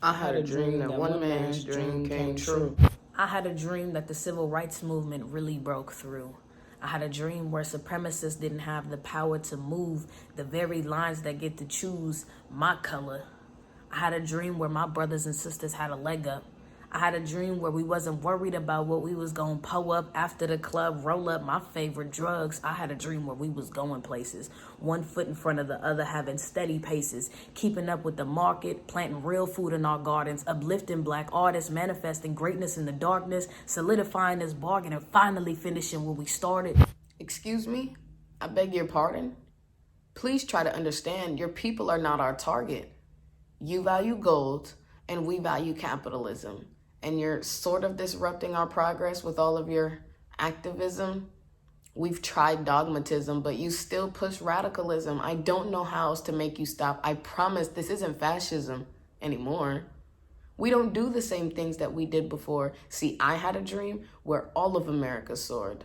I had a dream that one man's dream came true. I had a dream that the civil rights movement really broke through. I had a dream where supremacists didn't have the power to move the very lines that get to choose my color. I had a dream where my brothers and sisters had a leg up. I had a dream where we wasn't worried about what we was gonna pull up after the club, roll up my favorite drugs. I had a dream where we was going places, one foot in front of the other, having steady paces, keeping up with the market, planting real food in our gardens, uplifting black artists, manifesting greatness in the darkness, solidifying this bargain, and finally finishing what we started. Excuse me? I beg your pardon? Please try to understand, your people are not our target. You value gold, and we value capitalism. And you're sort of disrupting our progress with all of your activism. We've tried dogmatism, but you still push radicalism. I don't know how else to make you stop. I promise this isn't fascism anymore. We don't do the same things that we did before. See, I had a dream where all of America soared.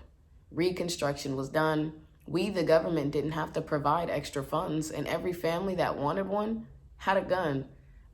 Reconstruction was done. We, the government, didn't have to provide extra funds, and every family that wanted one had a gun.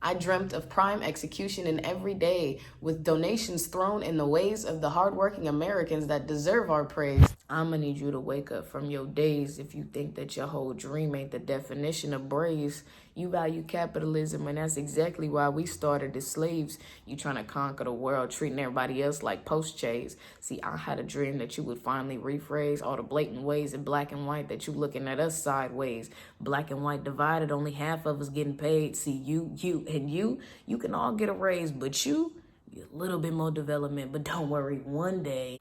I dreamt of prime execution in every day, with donations thrown in the ways of the hardworking Americans that deserve our praise. I'ma need you to wake up from your daze if you think that your whole dream ain't the definition of braves. You value capitalism, and that's exactly why we started as slaves. You trying to conquer the world, treating everybody else like postchays. See, I had a dream that you would finally rephrase all the blatant ways in black and white that you looking at us sideways. Black and white divided, only half of us getting paid. See, you can all get a raise, but you a little bit more development. But don't worry, one day,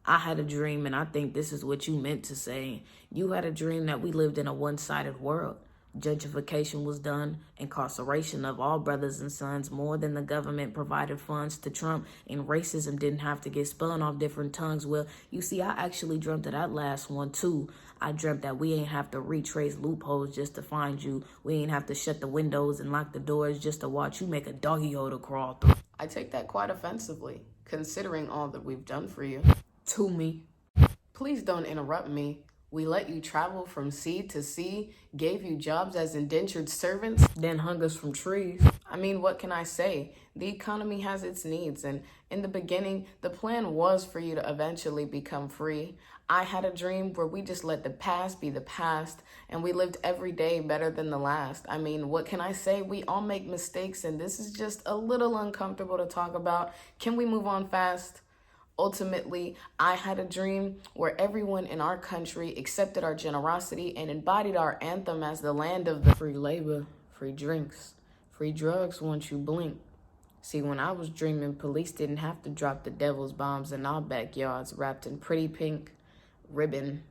I had a dream, and I think this is what you meant to say. You had a dream that we lived in a one-sided world. Gentrification was done, incarceration of all brothers and sons, more than the government provided funds to Trump, and racism didn't have to get spun off different tongues. Well, you see, I actually dreamt of that last one too. I dreamt that we ain't have to retrace loopholes just to find you. We ain't have to shut the windows and lock the doors just to watch you make a doggy hole to crawl through. I take that quite offensively, considering all that we've done for you. To me. Please don't interrupt me. We let you travel from sea to sea, gave you jobs as indentured servants, then hung us from trees. I mean, what can I say? The economy has its needs, and in the beginning, the plan was for you to eventually become free. I had a dream where we just let the past be the past, and we lived every day better than the last. I mean, what can I say? We all make mistakes, and this is just a little uncomfortable to talk about. Can we move on fast? Ultimately, I had a dream where everyone in our country accepted our generosity and embodied our anthem as the land of the free labor, free drinks, free drugs once you blink. See, when I was dreaming, police didn't have to drop the devil's bombs in our backyards wrapped in pretty pink ribbon.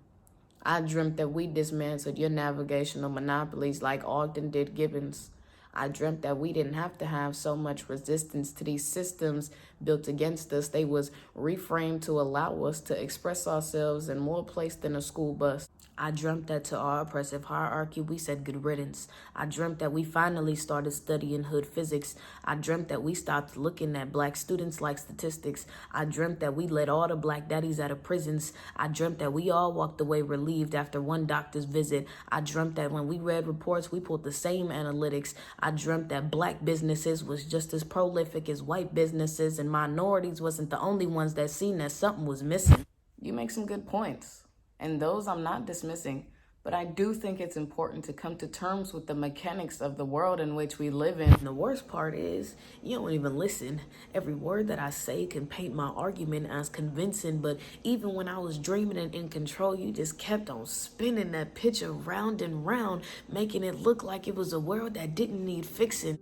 I dreamt that we dismantled your navigational monopolies like Ogden did Gibbons. I dreamt that we didn't have to have so much resistance to these systems built against us. They was reframed to allow us to express ourselves in more place than a school bus. I dreamt that to our oppressive hierarchy, we said good riddance. I dreamt that we finally started studying hood physics. I dreamt that we stopped looking at black students like statistics. I dreamt that we let all the black daddies out of prisons. I dreamt that we all walked away relieved after one doctor's visit. I dreamt that when we read reports, we pulled the same analytics. I dreamt that black businesses was just as prolific as white businesses, and minorities wasn't the only ones that seen that something was missing. You make some good points, and those I'm not dismissing, but I do think it's important to come to terms with the mechanics of the world in which we live in. And the worst part is, you don't even listen. Every word that I say can paint my argument as convincing, but even when I was dreaming and in control, you just kept on spinning that picture round and round, making it look like it was a world that didn't need fixing.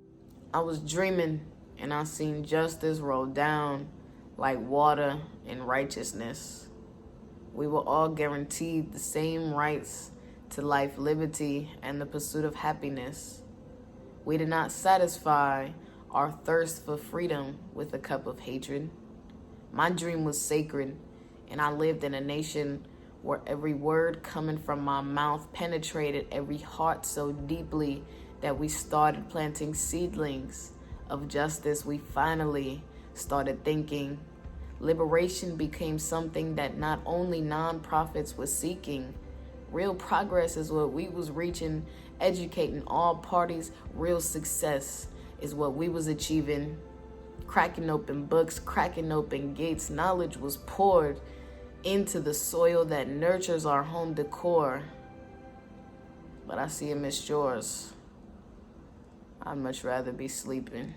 I was dreaming, and I seen justice roll down like water in righteousness. We were all guaranteed the same rights to life, liberty, and the pursuit of happiness. We did not satisfy our thirst for freedom with a cup of hatred. My dream was sacred, and I lived in a nation where every word coming from my mouth penetrated every heart so deeply that we started planting seedlings of justice. We finally started thinking. Liberation became something that not only nonprofits were seeking. Real progress is what we was reaching, educating all parties, real success. is what we was achieving, cracking open books, cracking open gates. Knowledge was poured into the soil that nurtures our home decor. But I see it, Miss Yours. I'd much rather be sleeping.